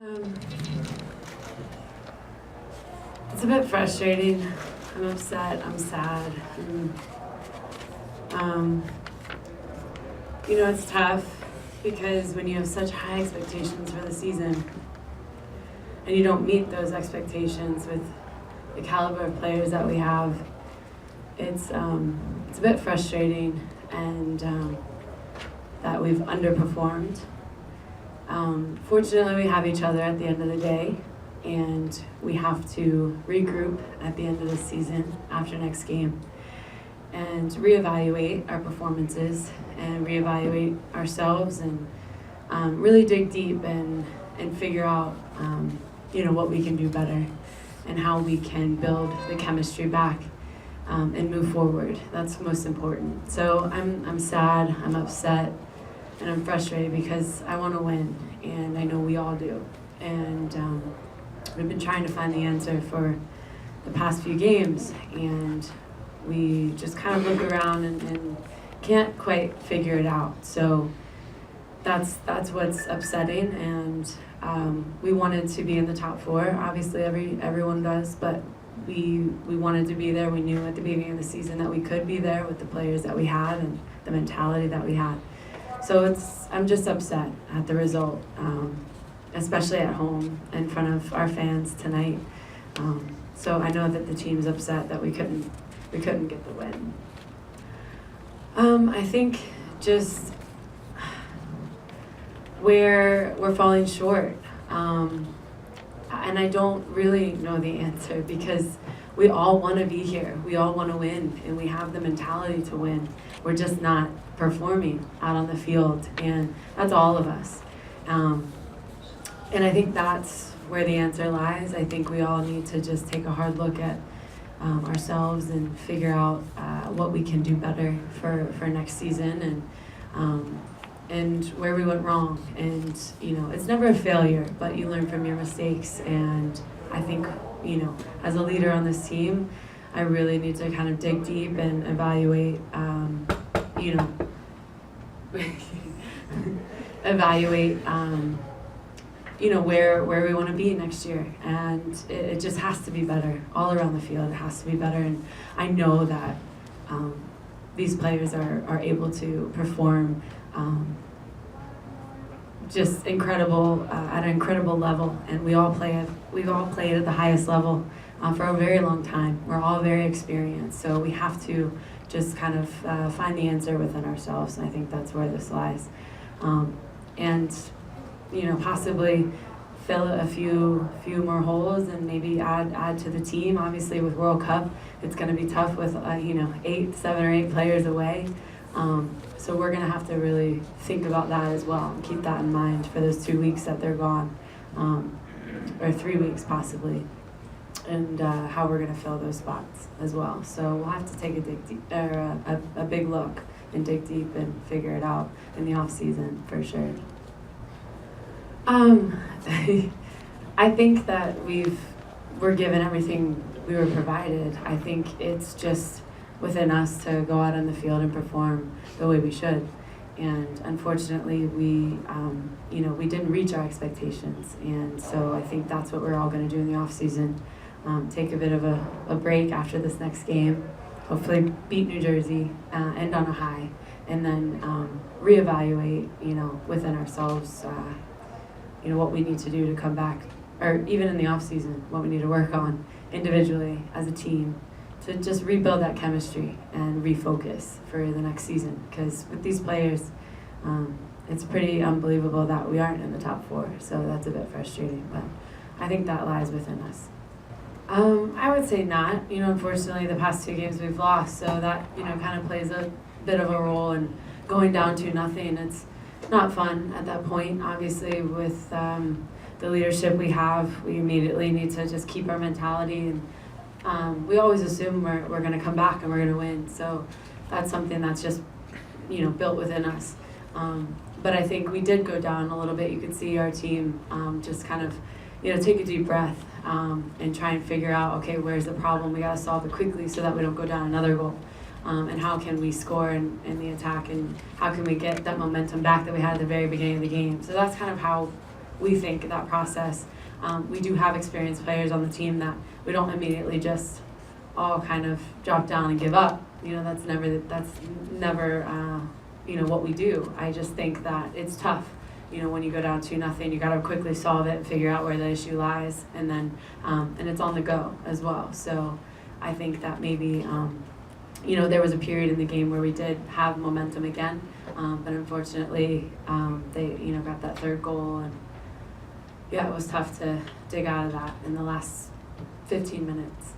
Um, it's a bit frustrating. I'm upset. I'm sad. Um, it's tough because when you have such high expectations for the season and you don't meet those expectations with the caliber of players that we have, it's a bit frustrating and that we've underperformed. Fortunately, we have each other at the end of the day, and we have to regroup at the end of the season after next game and reevaluate our performances and reevaluate ourselves and really dig deep and figure out what we can do better and how we can build the chemistry back and move forward. That's most important. So I'm sad, I'm upset, and I'm frustrated because I want to win, and I know we all do. And we've been trying to find the answer for the past few games, and we just kind of look around and can't quite figure it out. So that's what's upsetting, and we wanted to be in the top four. Obviously, everyone does, but we wanted to be there. We knew at the beginning of the season that we could be there with the players that we had and the mentality that we had. So I'm just upset at the result, especially at home in front of our fans tonight. So I know that the team's upset that we couldn't get the win. I think just where we're falling short, and I don't really know the answer because we all want to be here. We all want to win, and we have the mentality to win. We're just not performing out on the field, and that's all of us. And I think that's where the answer lies. I think we all need to just take a hard look at ourselves and figure out what we can do better for next season and where we went wrong. And it's never a failure, but you learn from your mistakes. And I think as a leader on this team, I really need to kind of dig deep and evaluate where we want to be next year, and it just has to be better all around the field. It has to be better, and I know that these players are able to perform just incredible at an incredible level, and we've all played at the highest level for a very long time. We're all very experienced, so we have to just kind of find the answer within ourselves, and I think that's where this lies. And possibly fill a few more holes and maybe add to the team. Obviously, with World Cup, it's going to be tough with 7 or 8 players away. So we're going to have to really think about that as well and keep that in mind for those 2 weeks that they're gone, or 3 weeks possibly, and how we're going to fill those spots as well. So we'll have to take a big look and dig deep and figure it out in the off season for sure. I think that we're given everything we were provided. I think it's just within us to go out on the field and perform the way we should. And unfortunately, we didn't reach our expectations. And so I think that's what we're all going to do in the off season. Take a bit of a break after this next game. Hopefully beat New Jersey, end on a high, and then reevaluate, within ourselves, what we need to do to come back, or even in the off season, what we need to work on individually as a team to just rebuild that chemistry and refocus for the next season. Because with these players, it's pretty unbelievable that we aren't in the top 4. So that's a bit frustrating, but I think that lies within us. I would say not. Unfortunately, the past 2 games we've lost, so that kind of plays a bit of a role in going down 2-0. It's not fun at that point. Obviously, with the leadership we have, we immediately need to just keep our mentality, and we always assume we're going to come back and we're going to win. So that's something that's just built within us. But I think we did go down a little bit. You could see our team just kind of take a deep breath and try and figure out, okay, where's the problem? We got to solve it quickly so that we don't go down another goal. And how can we score in the attack, and how can we get that momentum back that we had at the very beginning of the game. So that's kind of how we think that process. We do have experienced players on the team that we don't immediately just all kind of drop down and give up. That's never what we do. I just think that it's tough. When you go down 2-0, you got to quickly solve it and figure out where the issue lies, and then and it's on the go as well. So I think that maybe there was a period in the game where we did have momentum again, but unfortunately they got that third goal, and it was tough to dig out of that in the last 15 minutes.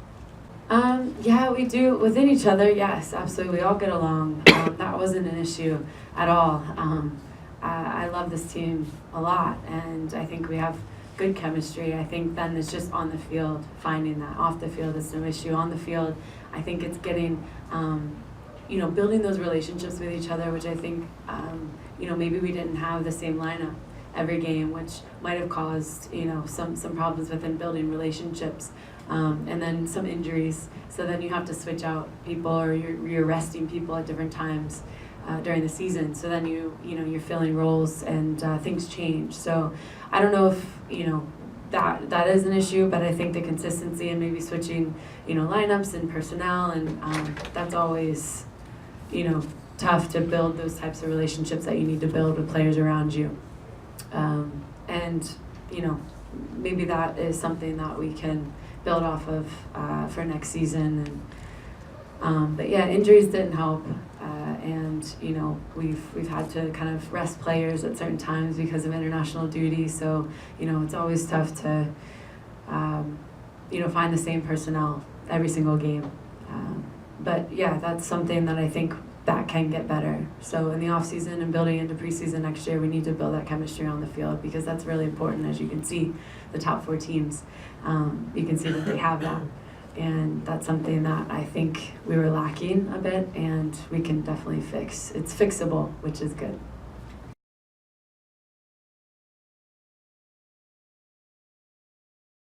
We do within each other. Yes, absolutely. We all get along. That wasn't an issue at all. I love this team a lot, and I think we have good chemistry. I think then it's just on the field, finding that. Off the field, it's no issue. On the field, I think it's getting, building those relationships with each other, which I think, maybe we didn't have the same lineup every game, which might have caused, some problems within building relationships, and then some injuries. So then you have to switch out people, or you're resting people at different times during the season. So then you're filling roles, and things change. So I don't know if that is an issue, but I think the consistency and maybe switching lineups and personnel, and that's always tough to build those types of relationships that you need to build with players around you. And maybe that is something that we can build off of for next season. And but injuries didn't help, and we've had to kind of rest players at certain times because of international duty. So it's always tough to find the same personnel every single game. But that's something that I think that can get better. So in the offseason and building into preseason next year, we need to build that chemistry on the field, because that's really important. As you can see, the top 4 teams, you can see that they have that. And that's something that I think we were lacking a bit, and we can definitely fix. It's fixable, which is good.